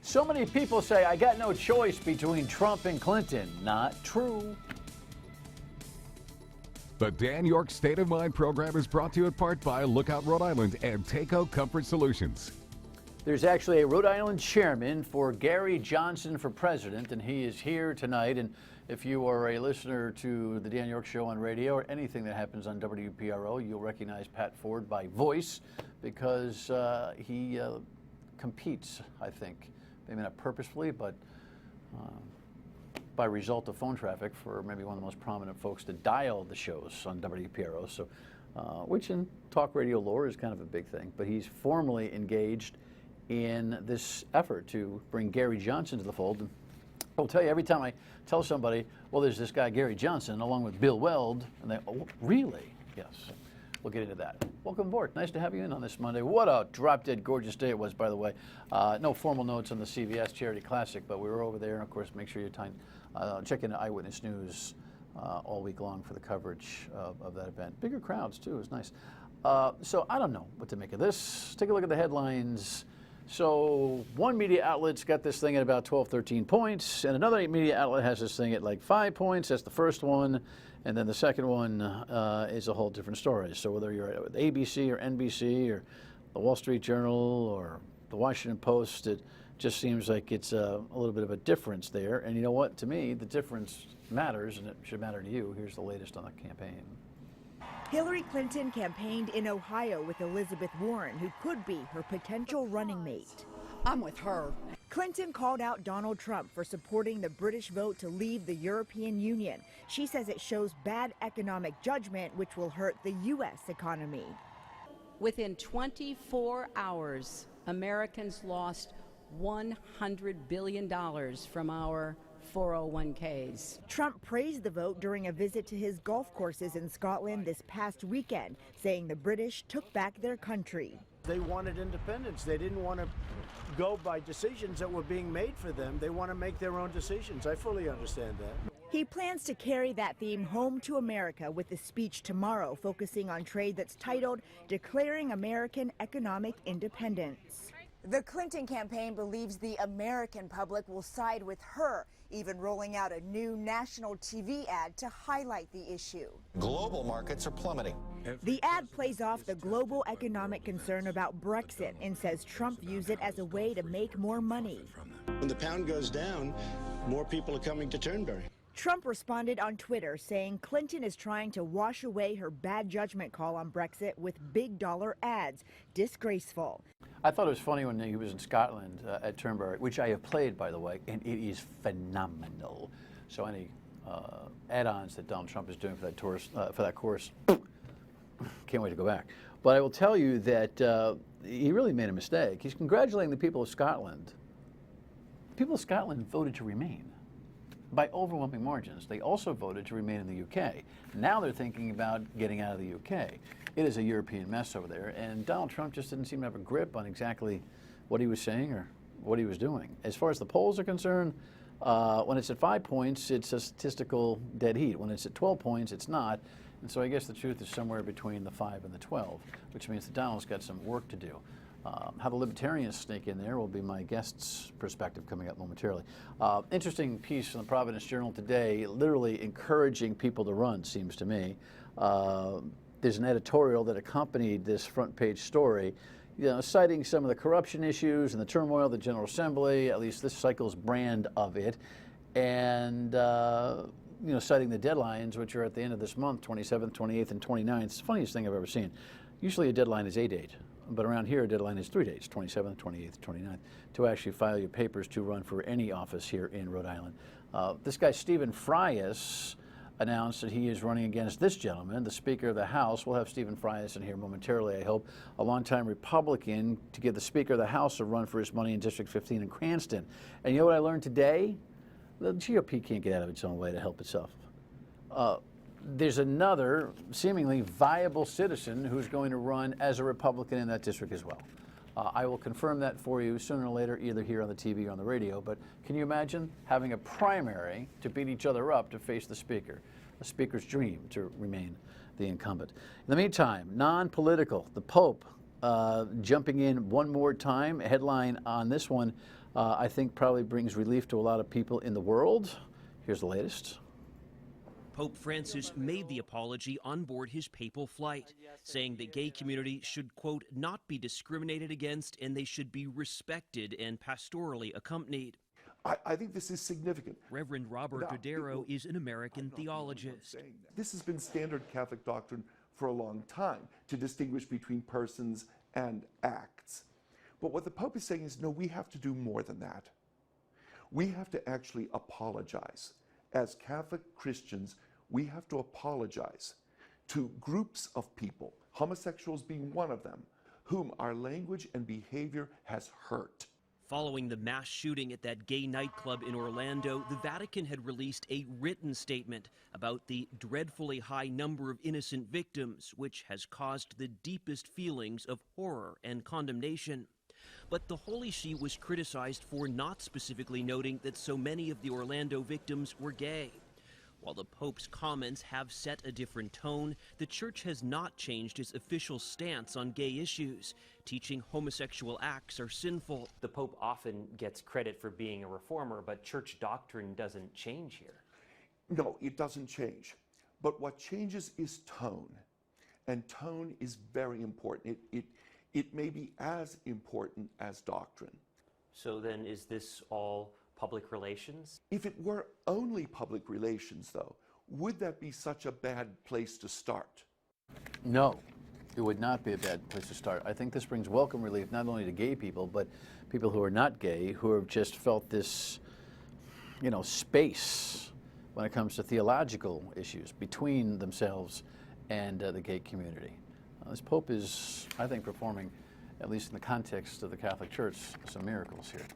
So many people say, I got no choice between Trump and Clinton. Not true. The Dan Yorke State of Mind program is brought to you in part by Lookout Rhode Island and Takeo Comfort Solutions. There's actually a Rhode Island Chairman for Gary Johnson for president, and he is here tonight. And if you are a listener to the Dan Yorke Show on radio or anything that happens on WPRO, you'll recognize Pat Ford by voice because he competes, I think, maybe not purposefully, but by result of phone traffic for maybe one of the most prominent folks to dial the shows on WPRO, so which in talk radio lore is kind of a big thing. But he's formally engaged in this effort to bring Gary Johnson to the fold. And I'll tell you, every time I tell somebody, well, there's this guy Gary Johnson along with Bill Weld, and they, oh, really? Yes. We'll get into that. Welcome aboard. Nice to have you in on this Monday. What a drop-dead gorgeous day it was, by the way. No formal notes on the CVS Charity Classic, but we were over there. And, of course, make sure you check in Eyewitness News all week long for the coverage of that event. Bigger crowds, too. It was nice. So I don't know what to make of this. Take a look at the headlines. So one media outlet's got this thing at about 12, 13 points, and another media outlet has this thing at like 5 points. That's the first one. And then the second one is a whole different story. So whether you're at ABC or NBC or the Wall Street Journal or the Washington Post, it just seems like it's a little bit of a difference there. And you know what? To me, the difference matters, and it should matter to you. Here's the latest on the campaign. Hillary Clinton campaigned in Ohio with Elizabeth Warren, who could be her potential running mate. I'm with her. Clinton called out Donald Trump for supporting the British vote to leave the European Union. She says it shows bad economic judgment, which will hurt the U.S. economy. Within 24 hours, Americans lost $100 billion from our 401ks. Trump praised the vote during a visit to his golf courses in Scotland this past weekend, saying the British took back their country. They wanted independence. They didn't want to go by decisions that were being made for them. They want to make their own decisions. I fully understand that. He plans to carry that theme home to America with a speech tomorrow focusing on trade that's titled Declaring American Economic Independence. The Clinton campaign believes the American public will side with her, even rolling out a new national TV ad to highlight the issue. Global markets are plummeting. The ad plays off the global economic concern about Brexit and says Trump views it as a way to make more money. When the pound goes down, more people are coming to Turnberry. Trump responded on Twitter saying Clinton is trying to wash away her bad judgment call on Brexit with big dollar ads. Disgraceful. I thought it was funny when he was in Scotland at Turnberry, which I have played, by the way, and it is phenomenal. So any add-ons that Donald Trump is doing for that course, can't wait to go back. But I will tell you that he really made a mistake. He's congratulating the people of Scotland. The people of Scotland voted to remain by overwhelming margins. They also voted to remain in the UK. Now they're thinking about getting out of the UK. It is a European mess over there, and Donald Trump just didn't seem to have a grip on exactly what he was saying or what he was doing. As far as the polls are concerned, when it's at 5 points, it's a statistical dead heat. When it's at 12 points, it's not. And so I guess the truth is somewhere between the 5 and the 12, which means that Donald's got some work to do. How the Libertarians sneak in there will be my guest's perspective coming up momentarily. Interesting piece in the Providence Journal today, literally encouraging people to run, seems to me. There's an editorial that accompanied this front page story, citing some of the corruption issues and the turmoil of the General Assembly, at least this cycle's brand of it, and citing the deadlines, which are at the end of this month, 27th, 28th, and 29th. It's the funniest thing I've ever seen. Usually a deadline is a date. But around here, a deadline is 3 days, 27th, 28th, 29th, to actually file your papers to run for any office here in Rhode Island. This guy, Stephen Frias, announced that he is running against this gentleman, the Speaker of the House. We'll have Stephen Frias in here momentarily, I hope, a longtime Republican, to give the Speaker of the House a run for his money in District 15 in Cranston. And you know what I learned today? The GOP can't get out of its own way to help itself. There's another seemingly viable citizen who's going to run as a Republican in that district as well. I will confirm that for you sooner or later, either here on the TV or on the radio. But can you imagine having a primary to beat each other up to face the Speaker? The Speaker's dream to remain the incumbent. In the meantime, non-political, the Pope jumping in one more time. A headline on this one, I think probably brings relief to a lot of people in the world. Here's the latest. Pope Francis made the apology on board his papal flight, saying the gay community should, quote, not be discriminated against and they should be respected and pastorally accompanied. I think this is significant. Reverend Robert Dodaro is an American theologist. This has been standard Catholic doctrine for a long time, to distinguish between persons and acts. But what the Pope is saying is, no, we have to do more than that. We have to actually apologize. As Catholic Christians, we have to apologize to groups of people, homosexuals being one of them, whom our language and behavior has hurt. Following the mass shooting at that gay nightclub in Orlando, the Vatican had released a written statement about the dreadfully high number of innocent victims, which has caused the deepest feelings of horror and condemnation. But the Holy See was criticized for not specifically noting that so many of the Orlando victims were gay. While the Pope's comments have set a different tone, the Church has not changed its official stance on gay issues, teaching homosexual acts are sinful. The Pope often gets credit for being a reformer, but Church doctrine doesn't change here. No, it doesn't change. But what changes is tone. And tone is very important. It may be as important as doctrine. So then is this all public relations? If it were only public relations, though, would that be such a bad place to start? No, it would not be a bad place to start. I think this brings welcome relief not only to gay people, but people who are not gay, who have just felt this, space when it comes to theological issues between themselves and the gay community. This Pope is, I think, performing, at least in the context of the Catholic Church, some miracles here.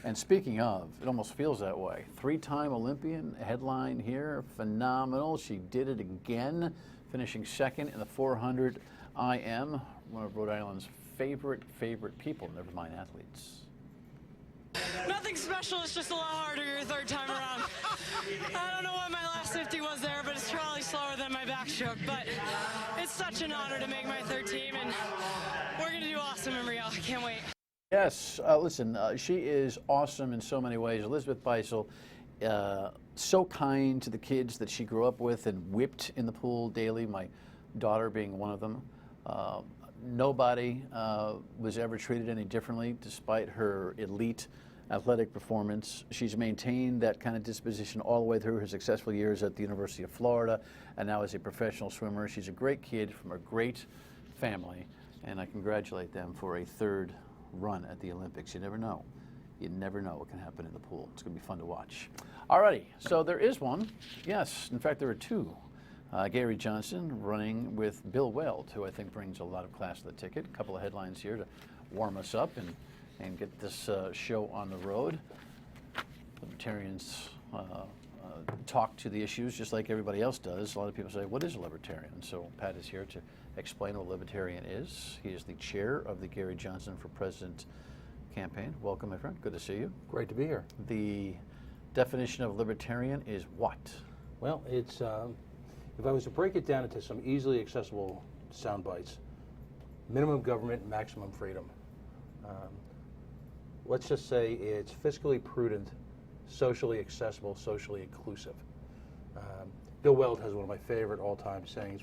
And speaking of, it almost feels that way. 3-time Olympian, headline here, phenomenal. She did it again, finishing second in the 400 IM, one of Rhode Island's favorite people, never mind athletes. Nothing special, it's just a lot harder your third time around. I don't know what my last 50 was there, but it's probably slower than my backstroke. But it's such an honor to make my third team, and we're going to do awesome in Rio. I can't wait. Yes, listen, she is awesome in so many ways. Elizabeth Beisel, so kind to the kids that she grew up with and whipped in the pool daily, my daughter being one of them. Nobody was ever treated any differently despite her elite athletic performance. She's maintained that kind of disposition all the way through her successful years at the University of Florida and now as a professional swimmer. She's a great kid from a great family, and I congratulate them for a third run at the Olympics. You never know. You never know what can happen in the pool. It's going to be fun to watch. Alrighty, so there is one. Yes, in fact, there are two. Gary Johnson running with Bill Weld, who I think brings a lot of class to the ticket. A couple of headlines here to warm us up and get this show on the road. Libertarians talk to the issues just like everybody else does. A lot of people say, what is a libertarian? So Pat is here to explain what a libertarian is. He is the chair of the Gary Johnson for President campaign. Welcome, my friend. Good to see you. Great to be here. The definition of libertarian is what? Well, it's if I was to break it down into some easily accessible sound bites, minimum government, maximum freedom. Let's just say it's fiscally prudent, socially accessible, socially inclusive. Bill Weld has one of my favorite all-time sayings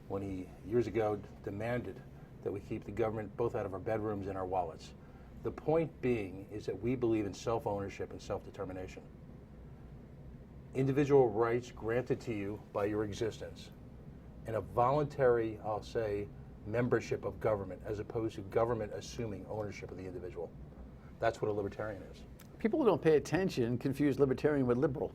when he years ago demanded that we keep the government both out of our bedrooms and our wallets. The point being is that we believe in self-ownership and self-determination. Individual rights granted to you by your existence, and a voluntary, I'll say, membership of government as opposed to government assuming ownership of the individual. That's what a libertarian is. People who don't pay attention confuse libertarian with liberal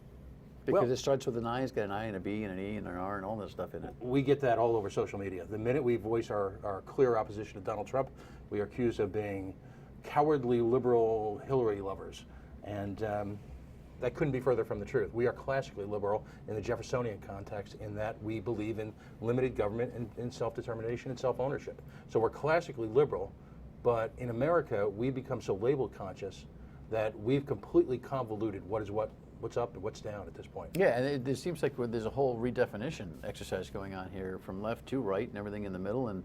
because it starts with an I, it's got an I and a B and an E and an R and all that stuff in it. We get that all over social media. The minute we voice our clear opposition to Donald Trump, we are accused of being cowardly liberal Hillary lovers. And that couldn't be further from the truth. We are classically liberal in the Jeffersonian context in that we believe in limited government and self-determination and self-ownership. So we're classically liberal, but in America, we become so label conscious that we've completely convoluted what's up and what's down at this point. Yeah, and it seems like there's a whole redefinition exercise going on here from left to right and everything in the middle and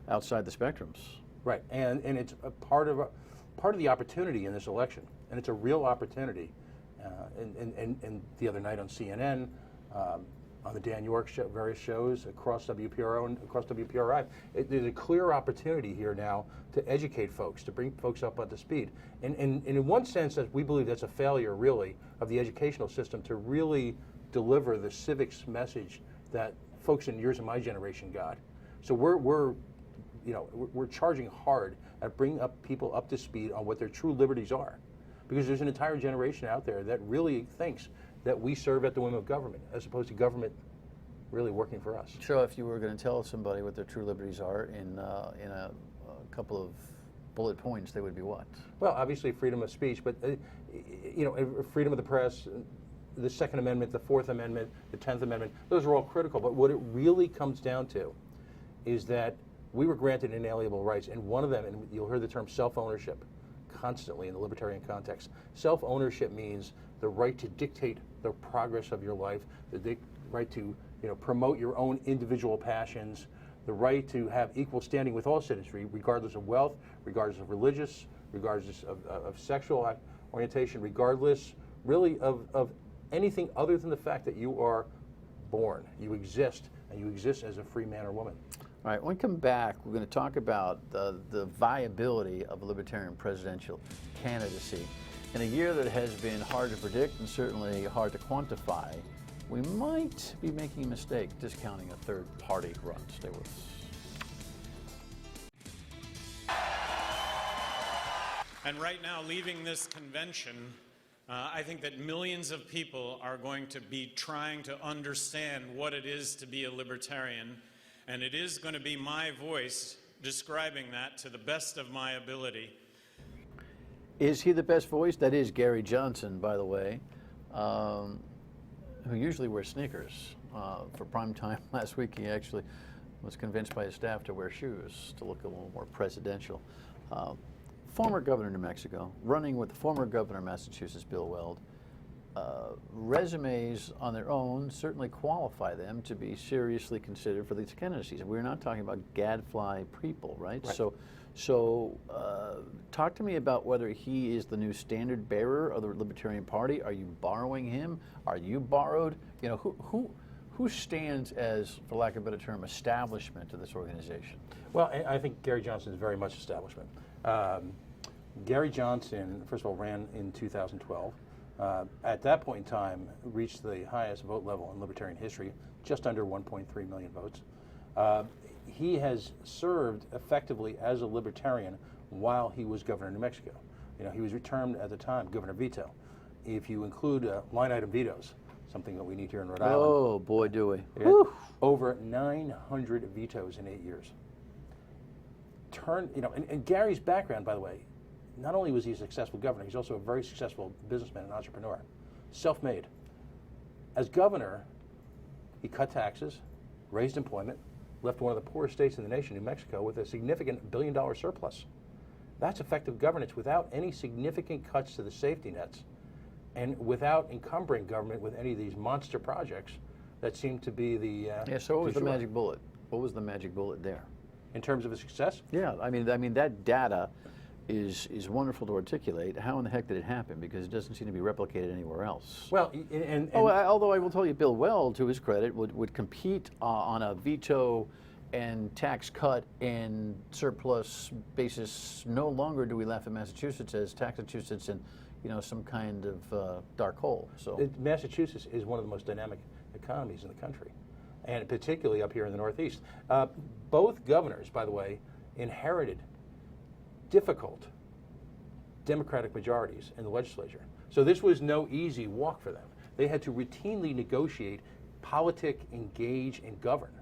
outside the spectrums. Right, and it's a part of part of the opportunity in this election, and it's a real opportunity. And the other night on CNN, on the Dan Yorke show, various shows across WPRO and across WPRI, there's a clear opportunity here now to educate folks, to bring folks up to speed. And in one sense, we believe that's a failure, really, of the educational system to really deliver the civics message that folks in years of my generation got. So we're charging hard at bringing people up to speed on what their true liberties are, because there's an entire generation out there that really thinks that we serve at the whim of government, as opposed to government really working for us. So if you were going to tell somebody what their true liberties are in a couple of bullet points, they would be what? Well, obviously freedom of speech, but freedom of the press, the Second Amendment, the Fourth Amendment, the 10th Amendment, those are all critical. But what it really comes down to is that we were granted inalienable rights, and one of them, and you'll hear the term self-ownership constantly in the libertarian context. Self-ownership means the right to dictate the progress of your life, the right to promote your own individual passions, the right to have equal standing with all citizenry, regardless of wealth, regardless of religious, regardless of sexual orientation, regardless really of anything other than the fact that you are born, you exist, and you exist as a free man or woman. All right, when we come back, we're going to talk about the viability of a libertarian presidential candidacy. In a year that has been hard to predict and certainly hard to quantify, we might be making a mistake discounting a third-party run. Stay with us. And right now, leaving this convention, I think that millions of people are going to be trying to understand what it is to be a libertarian. And it is going to be my voice describing that to the best of my ability. Is he the best voice? That is Gary Johnson, by the way, who usually wears sneakers. For prime time last week, he actually was convinced by his staff to wear shoes to look a little more presidential. Former governor of New Mexico, running with the former governor of Massachusetts, Bill Weld. Resumes on their own certainly qualify them to be seriously considered for these candidacies. We're not talking about gadfly people, right? So talk to me about whether he is the new standard bearer of the Libertarian Party. Are you borrowing him? Are you borrowed? Who stands as, for lack of a better term, establishment of this organization? Well, I think Gary Johnson is very much establishment. Gary Johnson, first of all, ran in 2012. At that point in time, reached the highest vote level in libertarian history, just under 1.3 million votes. He has served effectively as a libertarian while he was governor of New Mexico. He was termed at the time governor veto. If you include line item vetoes, something that we need here in Rhode Island. Oh boy, do we! Over 900 vetoes in 8 years. And Gary's background, by the way, not only was he a successful governor, he's also a very successful businessman and entrepreneur, self-made. As governor, he cut taxes, raised employment, left one of the poorest states in the nation, New Mexico, with a significant $1 billion surplus. That's effective governance without any significant cuts to the safety nets and without encumbering government with any of these monster projects that seem to be the... so what was the magic bullet? What was the magic bullet there? In terms of a success? Yeah, I mean that data is wonderful to articulate. How in the heck did it happen? Because it doesn't seem to be replicated anywhere else. Well, although I will tell you, Bill Weld, to his credit, would compete on a veto and tax cut and surplus basis. No longer do we laugh at Massachusetts as Taxachusetts and some kind of dark hole. So Massachusetts is one of the most dynamic economies in the country, and particularly up here in the Northeast. Both governors, by the way, inherited difficult Democratic majorities in the legislature. So this was no easy walk for them. They had to routinely negotiate, politic, engage, and govern.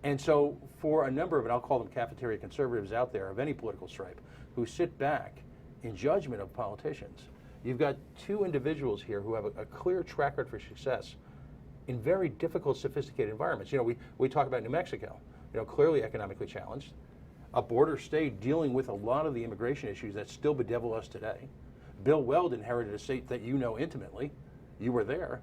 And so for a number of, and I'll call them cafeteria conservatives out there of any political stripe, who sit back in judgment of politicians, you've got two individuals here who have a clear track record for success in very difficult, sophisticated environments. We talk about New Mexico, clearly economically challenged, a border state dealing with a lot of the immigration issues that still bedevil us today. Bill Weld inherited a state that you know intimately. You were there,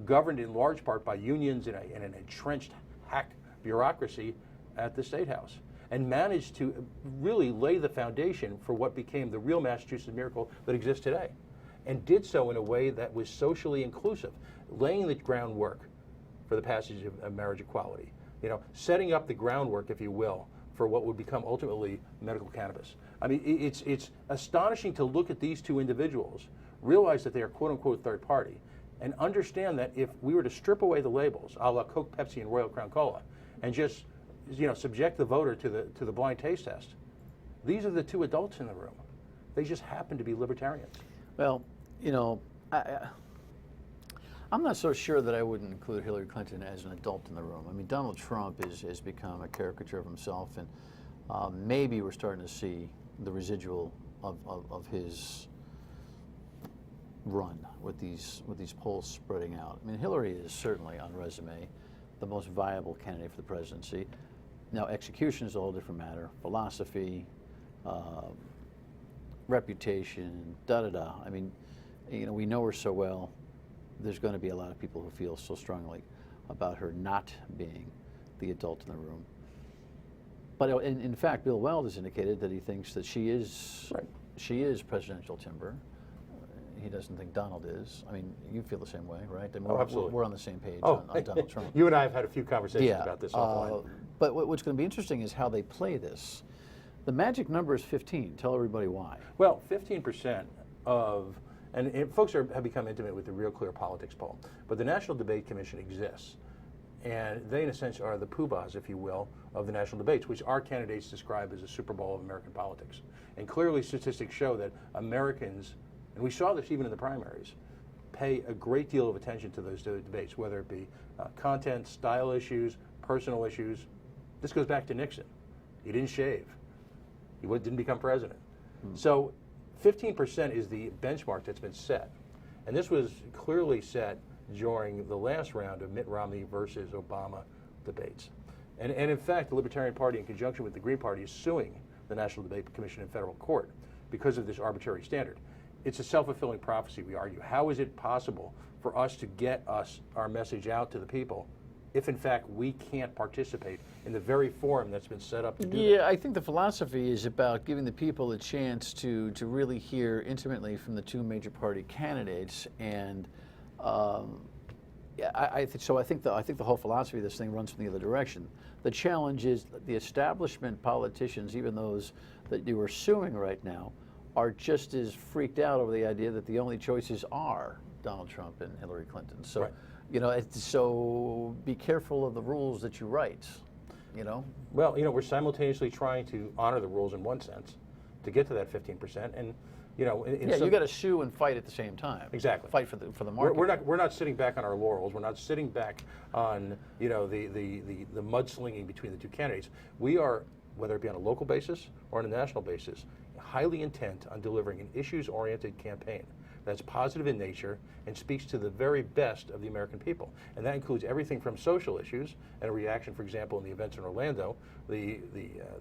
governed in large part by unions and an entrenched hack bureaucracy at the State House. and managed to really lay the foundation for what became the real Massachusetts miracle that exists today, and did so in a way that was socially inclusive, laying the groundwork for the passage of marriage equality, setting up the groundwork, if you will, for what would become ultimately medical cannabis. I mean, it's astonishing to look at these two individuals, realize that they are quote-unquote third party, and understand that if we were to strip away the labels, a la Coke, Pepsi, and Royal Crown Cola, and just subject the voter to the blind taste test, these are the two adults in the room. They just happen to be libertarians. Well, I'm not so sure that I wouldn't include Hillary Clinton as an adult in the room. I mean, Donald Trump has become a caricature of himself, and maybe we're starting to see the residual of his run with these polls spreading out. I mean, Hillary is certainly on resume the most viable candidate for the presidency. Now, execution is a whole different matter. Philosophy, reputation, da-da-da. I mean, we know her so well. There's going to be a lot of people who feel so strongly about her not being the adult in the room. But in fact, Bill Weld has indicated that he thinks that she is presidential timber. He doesn't think Donald is. I mean, you feel the same way, right? I mean, absolutely. We're on the same page on Donald Trump. You and I have had a few conversations about this offline. But what's going to be interesting is how they play this. The magic number is 15. Tell everybody why. Well, 15% of, and folks have become intimate with the Real Clear Politics poll, but the National Debate Commission exists, and they, in a sense, are the poobahs, if you will, of the national debates, which our candidates describe as a Super Bowl of American politics. And clearly, statistics show that Americans, and we saw this even in the primaries, pay a great deal of attention to those debates, whether it be content, style issues, personal issues. This goes back to Nixon. He didn't shave. He didn't become president. So 15% is the benchmark that's been set. And this was clearly set during the last round of Mitt Romney versus Obama debates. And in fact, the Libertarian Party, in conjunction with the Green Party, is suing the National Debate Commission in federal court because of this arbitrary standard. It's a self-fulfilling prophecy, we argue. How is it possible for us to get our message out to the people if, in fact, we can't participate in the very forum that's been set up to do that? Yeah, I think the philosophy is about giving the people a chance to really hear intimately from the two major party candidates, and I think the whole philosophy of this thing runs from the other direction. The challenge is the establishment politicians, even those that you are suing right now, are just as freaked out over the idea that the only choices are Donald Trump and Hillary Clinton. So, right. So be careful of the rules that you write. Well, we're simultaneously trying to honor the rules in one sense to get to that 15%, and you got to sue and fight at the same time. Exactly. Fight for the market. We're not sitting back on our laurels. We're not sitting back on the mudslinging between the two candidates. We are, whether it be on a local basis or on a national basis, highly intent on delivering an issues-oriented campaign that's positive in nature and speaks to the very best of the American people. And that includes everything from social issues and a reaction, for example, in the events in Orlando, the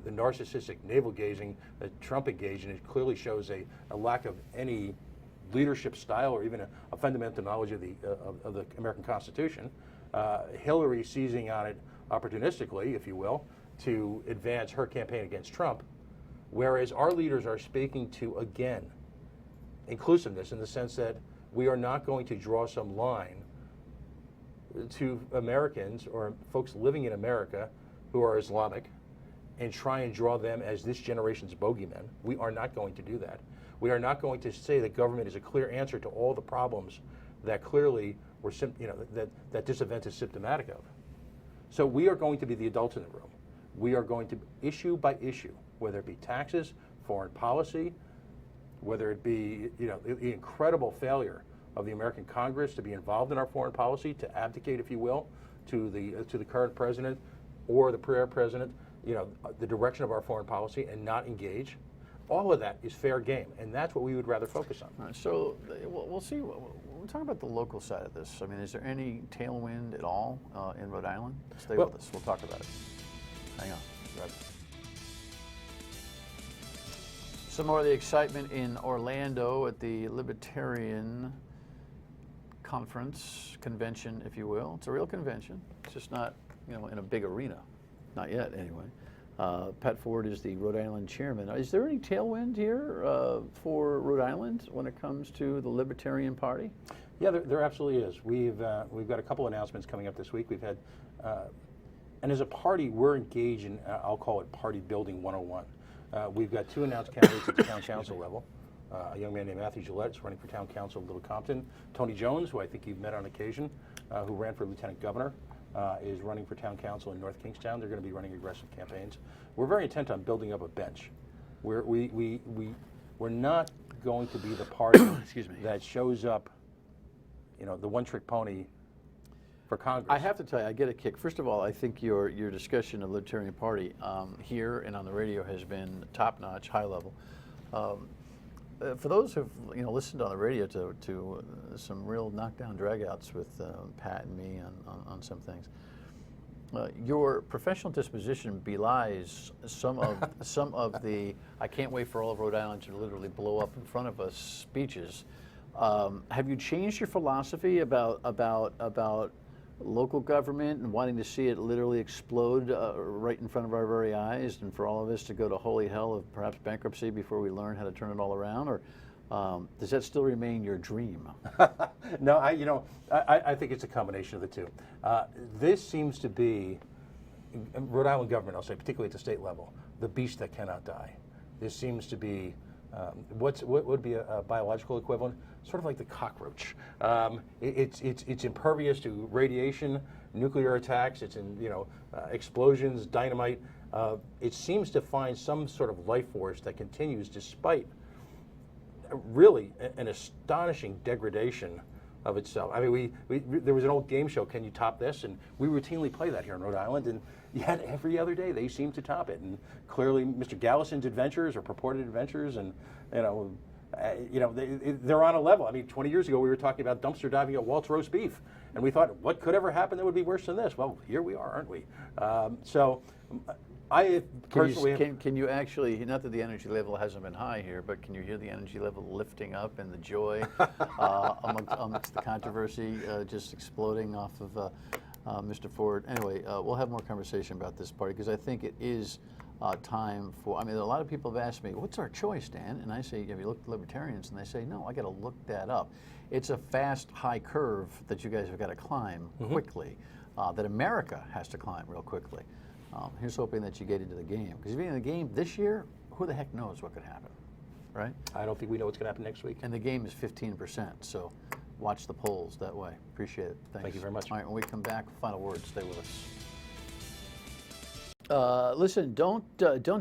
narcissistic navel-gazing that Trump engaged in. It clearly shows a lack of any leadership style or even a fundamental knowledge of the American Constitution. Hillary seizing on it opportunistically, if you will, to advance her campaign against Trump, whereas our leaders are speaking to, again, inclusiveness in the sense that we are not going to draw some line to Americans or folks living in America who are Islamic and try and draw them as this generation's bogeymen. We are not going to do that. We are not going to say that government is a clear answer to all the problems that clearly were, that this event is symptomatic of. So we are going to be the adults in the room. We are going to, issue by issue, whether it be taxes, foreign policy, whether it be the incredible failure of the American Congress to be involved in our foreign policy, to abdicate, if you will, to the current president or the prior president, the direction of our foreign policy and not engage. All of that is fair game, and that's what we would rather focus on. All right, so we'll see. We'll talk about the local side of this. I mean, is there any tailwind at all in Rhode Island? Stay with us. We'll talk about it. Hang on. Some more of the excitement in Orlando at the Libertarian convention, if you will. It's a real convention. It's just not, in a big arena. Not yet, anyway. Pat Ford is the Rhode Island Chairman. Is there any tailwind here for Rhode Island when it comes to the Libertarian Party? Yeah, there absolutely is. We've got a couple announcements coming up this week. We've had, and as a party, we're engaged in, I'll call it party building 101. We've got 2 announced candidates at the town council level. A young man named Matthew Gillette is running for town council of Little Compton. Tony Jones, who I think you've met on occasion, who ran for lieutenant governor, is running for town council in North Kingstown. They're going to be running aggressive campaigns. We're very intent on building up a bench. We're not going to be the party that shows up, you know, the one-trick pony for Congress. I have to tell you, I get a kick. First of all, I think your discussion of the Libertarian Party here and on the radio has been top-notch, high level. For those who've listened on the radio to some real knockdown dragouts with Pat and me on some things, your professional disposition belies some of the "I can't wait for all of Rhode Island to literally blow up in front of us" speeches. Have you changed your philosophy about local government and wanting to see it literally explode right in front of our very eyes, and for all of us to go to holy hell of perhaps bankruptcy before we learn how to turn it all around? Or does that still remain your dream? No, I think it's a combination of the two. This seems to be, Rhode Island government, I'll say, particularly at the state level, the beast that cannot die. This seems to be what would be a biological equivalent? Sort of like the cockroach. It's impervious to radiation, nuclear attacks. It's in explosions, dynamite. It seems to find some sort of life force that continues despite really an astonishing degradation of itself. I mean, there was an old game show, Can You Top This? And we routinely play that here in Rhode Island, and yet every other day they seem to top it. And clearly Mr. Gallison's adventures or purported adventures, and they're on a level. I mean, 20 years ago we were talking about dumpster diving at Walt's roast beef, and we thought, what could ever happen that would be worse than this? Well, here we are, aren't we? I personally can you actually, not that the energy level hasn't been high here, but can you hear the energy level lifting up and the joy amongst the controversy just exploding off of Mr. Ford? Anyway, we'll have more conversation about this party, because I think it is time for, I mean, a lot of people have asked me, what's our choice, Dan? And I say, have you looked at Libertarians? And they say, no, I got to look that up. It's a fast, high curve that you guys have got to climb quickly, that America has to climb real quickly. Here's hoping that you get into the game. Because if you're in the game this year, who the heck knows what could happen, right? I don't think we know what's going to happen next week. And the game is 15%, so watch the polls that way. Appreciate it. Thanks. Thank you very much. All right, when we come back, final word. Stay with us. Listen, don't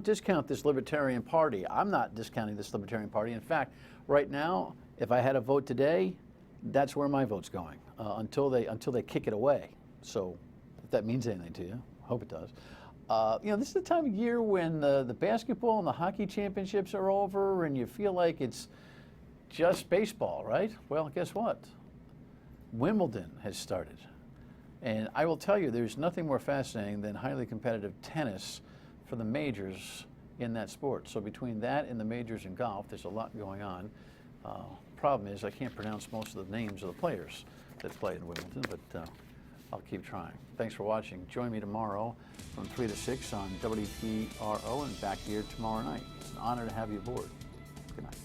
discount this Libertarian Party. I'm not discounting this Libertarian Party. In fact, right now, if I had a vote today, that's where my vote's going until they kick it away. So, if that means anything to you, I hope it does. This is the time of year when the basketball and the hockey championships are over, and you feel like it's just baseball, right? Well, guess what? Wimbledon has started. And I will tell you, there's nothing more fascinating than highly competitive tennis for the majors in that sport. So between that and the majors in golf, there's a lot going on. Problem is, I can't pronounce most of the names of the players that play in Wimbledon, but I'll keep trying. Thanks for watching. Join me tomorrow from 3 to 6 on WPRO and back here tomorrow night. It's an honor to have you aboard. Good night.